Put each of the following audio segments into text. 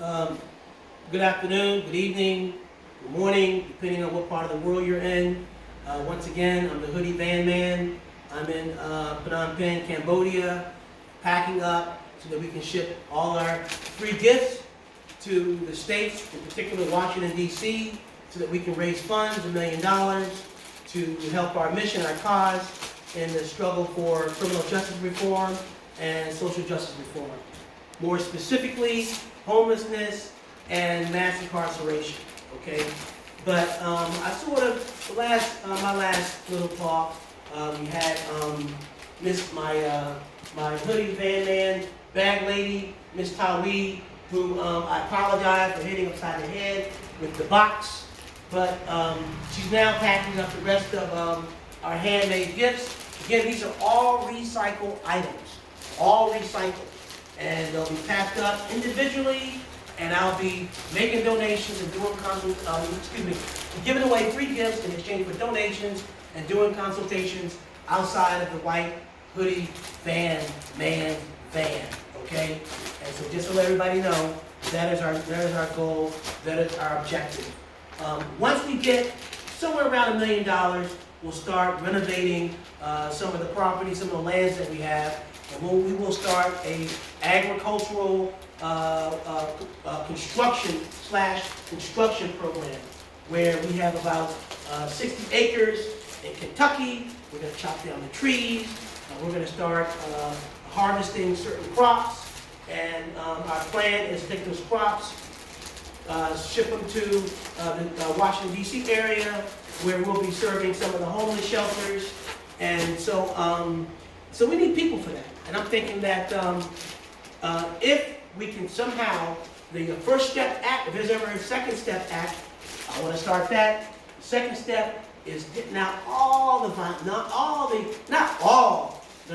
Um, Good afternoon, good evening, good morning, depending on what part of the world you're in. Once again, I'm the Hoodie Van Man. I'm in Phnom Penh, Cambodia, packing up so that we can ship all our free gifts to the states, in particular Washington, D.C., so that we can raise funds, $1 million, to help our mission, our cause, in the struggle for criminal justice reform and social justice reform. More specifically, homelessness and mass incarceration, okay? But I sort of, my last little talk, we had my Hoodie Van Man bag lady, Miss Tawi, who I apologize for hitting upside the head with the box, but she's now packing up the rest of our handmade gifts. Again, these are all recycled items, all recycled, and they'll be packed up individually. And I'll be making donations and doing giving away free gifts in exchange for donations and doing consultations outside of the white hoodie van, okay? And so just to let everybody know, that is our goal, that is our objective. Once we get somewhere around $1 million, we'll start renovating some of the property, some of the lands that we have, and we will start a agricultural construction program where we have about 60 acres in Kentucky. We're going to chop down the trees. We're going to start harvesting certain crops, and our plan is to take those crops, ship them to the Washington, D.C. area, where we'll be serving some of the homeless shelters. And so we need people for that. And I'm thinking that if we can somehow, the First Step Act, if there's ever a Second Step Act, I want to start that. The second step is getting out not all the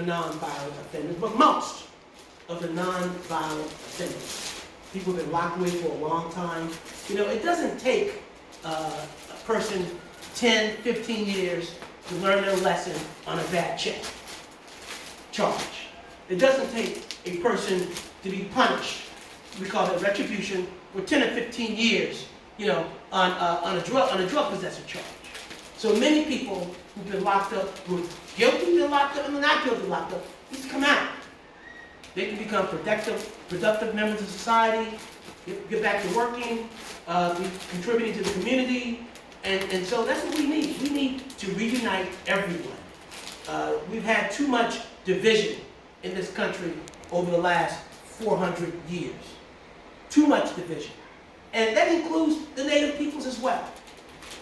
non-violent offenders, but most of the non-violent offenders. People have been locked away for a long time. You know, it doesn't take a person 10, 15 years to learn their lesson on a bad charge. It doesn't take a person to be punished, we call it retribution, for 10 or 15 years, you know, on a drug possession charge. So many people who've been locked up, who are guilty, been locked up, and not guilty, locked up, need to come out. They can become productive members of society, get back to working, be contributing to the community, and so that's what we need. We need to reunite everyone. We've had too much division in this country over the last 400 years. Too much division. And that includes the native peoples as well.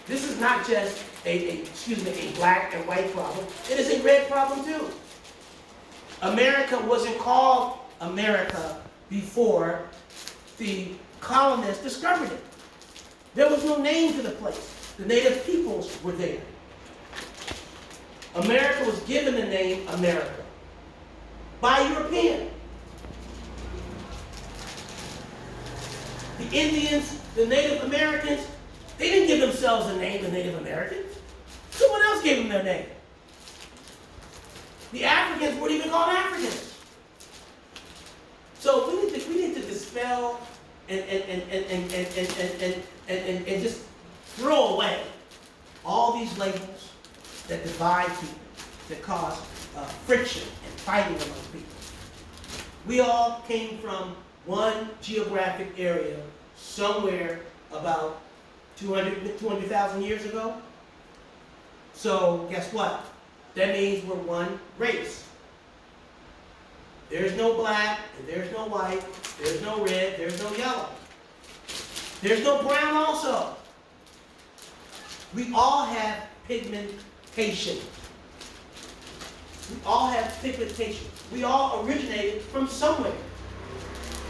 This is not just a black and white problem. It is a red problem too. America wasn't called America before the colonists discovered it. There was no name to the place. The native peoples were there. America was given the name America by European. The Indians, the Native Americans, they didn't give themselves a name, the Native Americans. Someone else gave them their name. The Africans weren't even called Africans. So we need to dispel and just throw away all these labels that divide people, that cause friction and fighting among people. We all came from one geographic area somewhere about 200,000 years ago. So guess what? That means we're one race. There's no black, and there's no white, there's no red, there's no yellow. There's no brown also. We all have pigmentation. We all have pigmentation. We all originated from somewhere,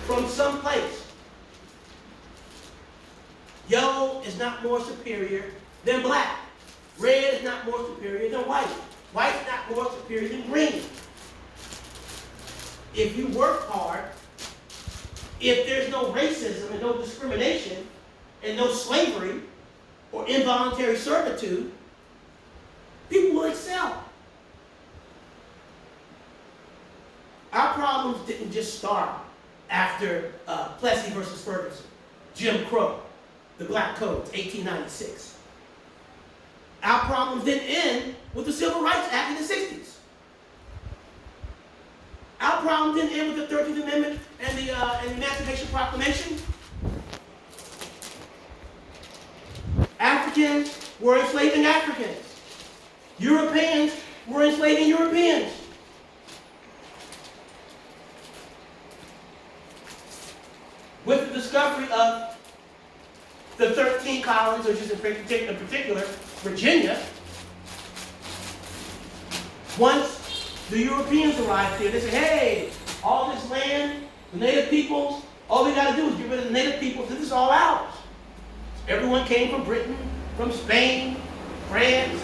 from some place. Yellow is not more superior than black. Red is not more superior than white. White is not more superior than green. If you work hard, if there's no racism and no discrimination and no slavery or involuntary servitude, people will excel. Our problems didn't just start after Plessy versus Ferguson. Jim Crow, the Black Codes, 1896. Our problems didn't end with the Civil Rights Act in the 60s. Our problem didn't end with the 13th Amendment and the Emancipation Proclamation. Africans were enslaving Africans. Europeans were enslaving Europeans. With the discovery of the 13 colonies, which is in particular Virginia, once the Europeans arrived here, they said, hey, all this land, the native peoples, all we got to do is get rid of the native peoples. This is all ours. Everyone came from Britain, from Spain, France,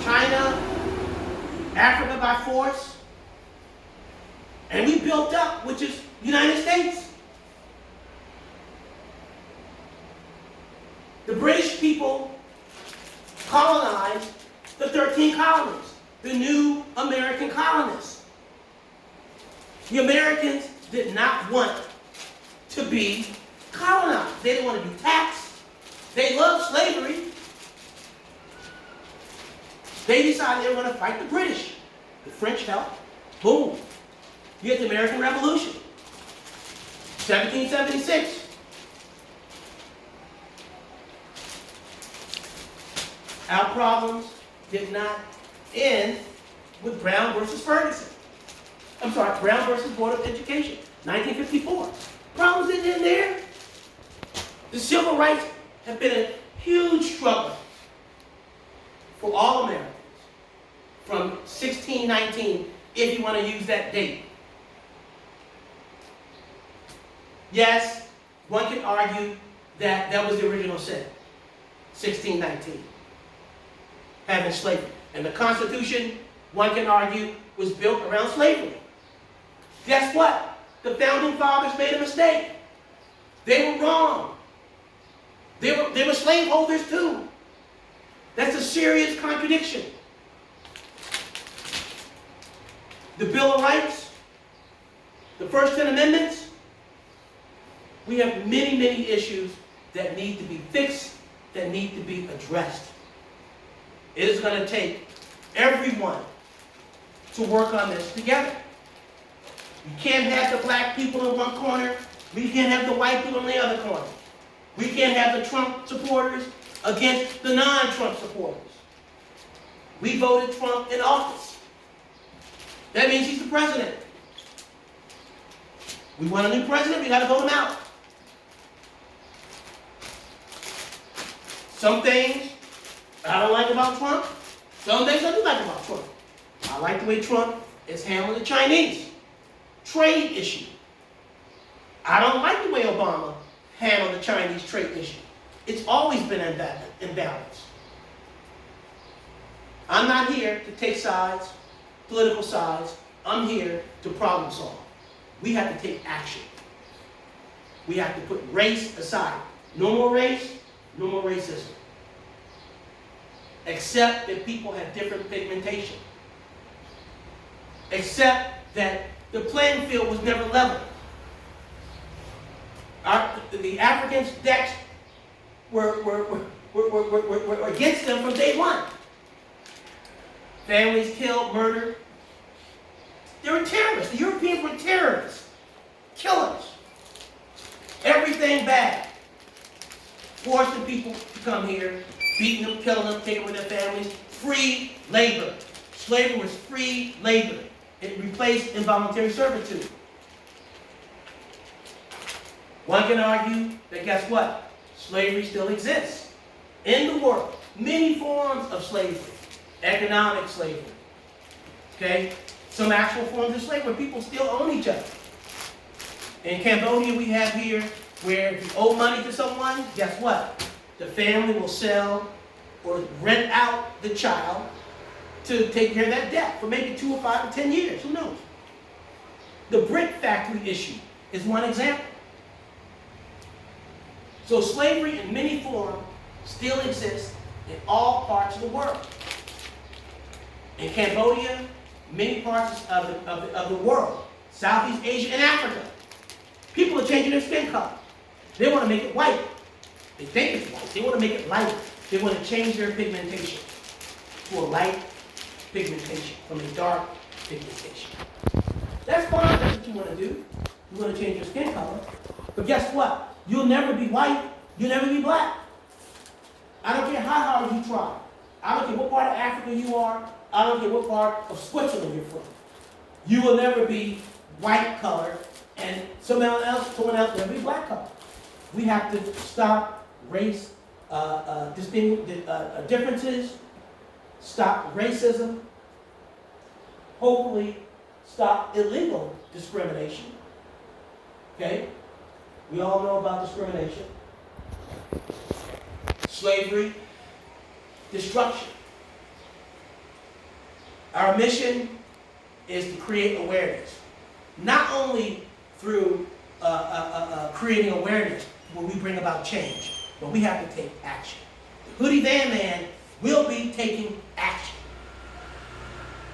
China, Africa by force. And we built up, which is the United States. The British people colonized the 13 colonies, the new American colonists. The Americans did not want to be colonized. They didn't want to be taxed. They loved slavery. They decided they were going to fight the British. The French helped. Boom. You get the American Revolution. 1776. Our problems did not end with Brown versus Ferguson. I'm sorry, Brown versus Board of Education, 1954. Problems didn't end there. The civil rights have been a huge struggle for all Americans from 1619, if you want to use that date. Yes, one can argue that that was the original sin, 1619, having slavery. And the Constitution, one can argue, was built around slavery. Guess what? The Founding Fathers made a mistake. They were wrong. They were slaveholders too. That's a serious contradiction. The Bill of Rights, the first 10 amendments, we have many, many issues that need to be fixed, that need to be addressed. It is going to take everyone to work on this together. You can't have the black people in one corner. We can't have the white people in the other corner. We can't have the Trump supporters against the non-Trump supporters. We voted Trump in office. That means he's the president. We want a new president, we got to vote him out. Some things I don't like about Trump. Some things I do like about Trump. I like the way Trump is handling the Chinese trade issue. I don't like the way Obama handled the Chinese trade issue. It's always been imbalanced. I'm not here to take sides, political sides. I'm here to problem solve. We have to take action. We have to put race aside. No more race, no more racism. Accept that people have different pigmentation. Accept that the playing field was never level. The Africans' decks were against them from day one. Families killed, murdered. They were terrorists. The Europeans were terrorists, killers. Everything bad. Forcing people to come here, beating them, killing them, taking with their families. Free labor. Slavery was free labor. It replaced involuntary servitude. One can argue that, guess what? Slavery still exists in the world. Many forms of slavery. Economic slavery. Okay? Some actual forms of slavery where people still own each other. In Cambodia, we have here where if you owe money to someone, guess what? The family will sell or rent out the child to take care of that debt for maybe 2 or 5 or 10 years. Who knows? The brick factory issue is one example. So slavery in many forms still exists in all parts of the world. In Cambodia, many parts of the world, Southeast Asia and Africa, people are changing their skin color. They want to make it white. They think it's white. They want to make it lighter. They want to change their pigmentation to a light pigmentation from a dark pigmentation. That's fine. That's what you want to do. You want to change your skin color. But guess what? You'll never be white. You'll never be black. I don't care how hard you try. I don't care what part of Africa you are. I don't care what part of Switzerland you're from. You will never be white color, and someone else will never be black color. We have to stop race differences, stop racism, hopefully stop illegal discrimination. Okay? We all know about discrimination, slavery, destruction. Our mission is to create awareness. Not only through creating awareness will we bring about change, but we have to take action. The Hoodie Van Man will be taking action.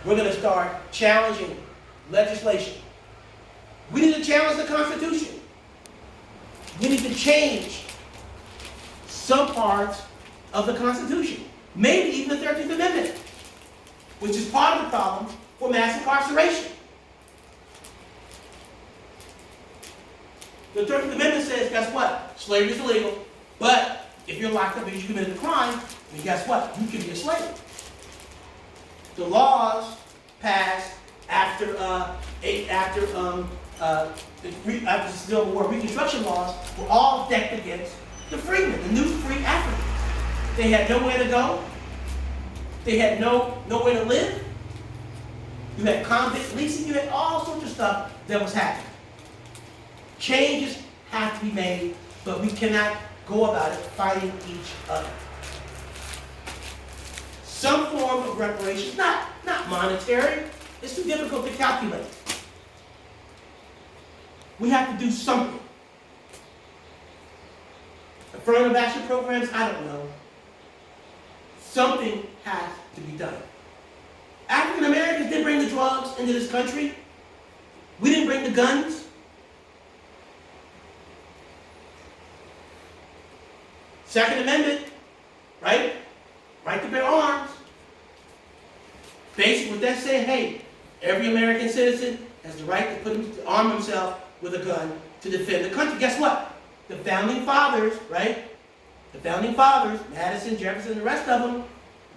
We're going to start challenging legislation. We need to challenge the Constitution. We need to change some parts of the Constitution. Maybe even the 13th Amendment, which is part of the problem for mass incarceration. The 13th Amendment says, guess what? Slavery is illegal, but if you're locked up because you committed a crime, then guess what? You can be a slave. The laws passed after the Civil War Reconstruction laws were all decked against the freedmen, the new free Africans. They had nowhere to go. They had nowhere to live. You had convict leasing. You had all sorts of stuff that was happening. Changes have to be made, but we cannot go about it fighting each other. Some form of reparations, not monetary. It's too difficult to calculate. We have to do something. Affirmative action programs, I don't know. Something has to be done. African Americans didn't bring the drugs into this country. We didn't bring the guns. Second Amendment, right? Right to bear arms. Basically, what that's saying, hey, every American citizen has the right to arm himself with a gun to defend the country. Guess what? The Founding Fathers, right? The Founding Fathers, Madison, Jefferson, the rest of them,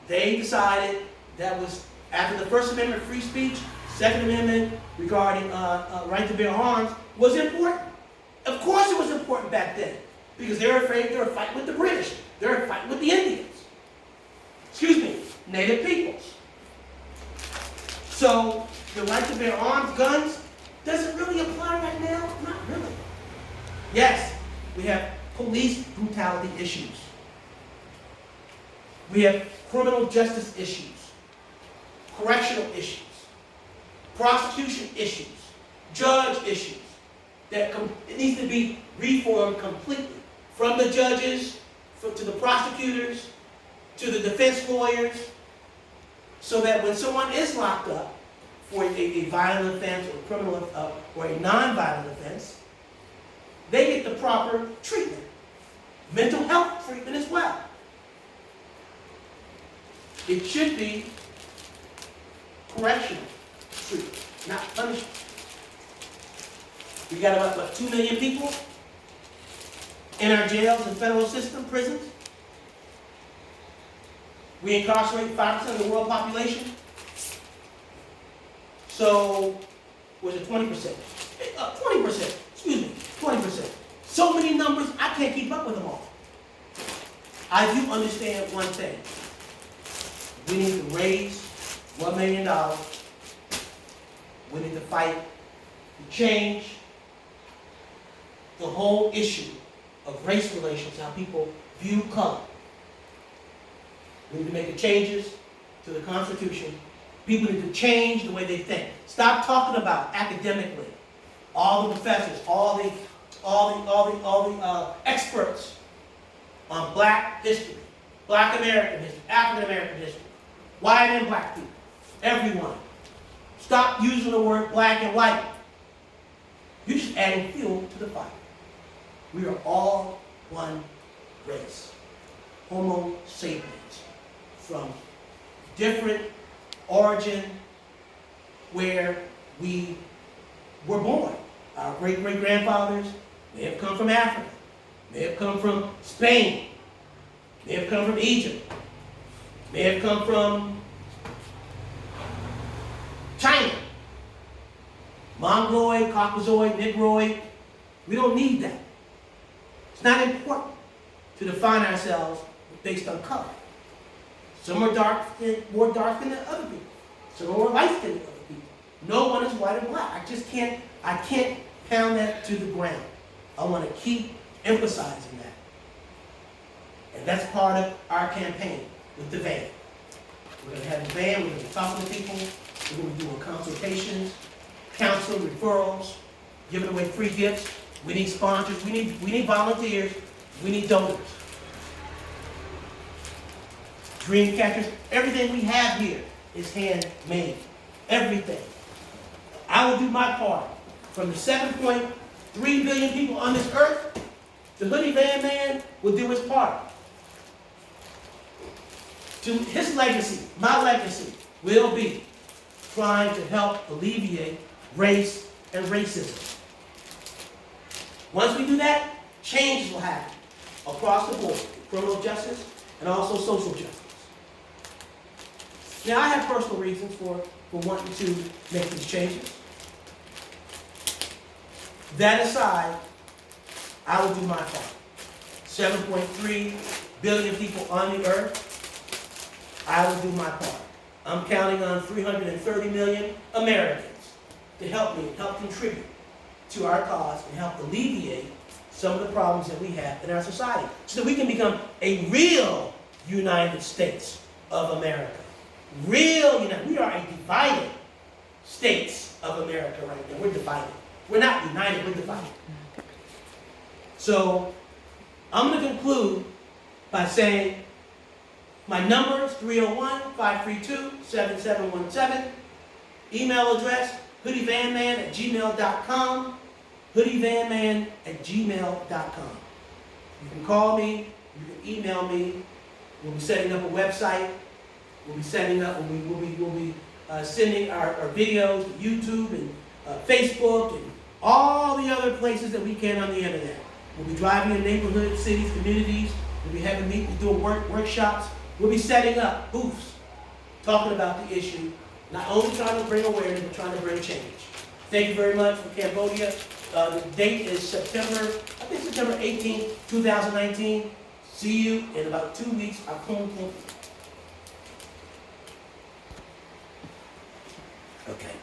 they decided that was, after the First Amendment, free speech, Second Amendment regarding right to bear arms, was important. Of course it was important back then, because they were afraid they were fighting with the British. They were fighting with the Indians. Excuse me, Native peoples. So the right to bear arms, guns, does it really apply right now? Not really. Yes, we have police brutality issues. We have criminal justice issues, correctional issues, prosecution issues, judge issues that it needs to be reformed completely, from the judges to the prosecutors to the defense lawyers, so that when someone is locked up for a violent offense or criminal or a non-violent offense, they get the proper treatment, mental health treatment as well. It should be correctional treatment, not punishment. We got about 2 million people in our jails and federal system, prisons. We incarcerate 5% of the world population. So, was it 20%? 20%, excuse me, 20%. So many numbers, I can't keep up with them all. I do understand one thing. We need to raise $1 million. We need to fight to change the whole issue of race relations, how people view color. We need to make the changes to the Constitution. People need to change the way they think. Stop talking about academically. All the professors, all the experts on Black history, Black American history, African American history, white and black people, everyone. Stop using the word black and white. You're just adding fuel to the fire. We are all one race, Homo sapiens, from different origin where we were born. Our great-great-grandfathers may have come from Africa, may have come from Spain, may have come from Egypt, may have come from China. Mongoloid, Caucasoid, Negroid. We don't need that. It's not important to define ourselves based on color. Some are more dark-skinned than other people. Some are more light-skinned than other people. No one is white or black. I can't pound that to the ground. I want to keep emphasizing that. And that's part of our campaign with the van. We're going to have a van, we're going to be talking to people, we're going to be doing consultations, counseling, referrals, giving away free gifts. We need sponsors, we need volunteers, we need donors. Dream catchers, everything we have here is handmade. Everything. I will do my part. From the 7.3 billion people on this earth, the Hoodie Van Man will do his part. To his legacy, my legacy, will be trying to help alleviate race and racism. Once we do that, changes will happen across the board, criminal justice and also social justice. Now, I have personal reasons for wanting to make these changes. That aside, I will do my part. 7.3 billion people on the earth, I will do my part. I'm counting on 330 million Americans to help me and help contribute to our cause and help alleviate some of the problems that we have in our society so that we can become a real United States of America. Real United. We are a divided States of America right now. We're divided. We're not united, we're divided. So I'm going to conclude by saying my number is 301-532-7717. Email address, hoodievanman@gmail.com. hoodievanman@gmail.com. You can call me, you can email me. We'll be setting up a website. We'll be setting up, we'll be sending our videos to YouTube and Facebook and all the other places that we can on the internet. We'll be driving in neighborhoods, cities, communities. We'll be having meetings, doing workshops. We'll be setting up booths, talking about the issue, not only trying to bring awareness, but trying to bring change. Thank you very much from Cambodia. The date is September 18th, 2019. See you in about 2 weeks. Okay.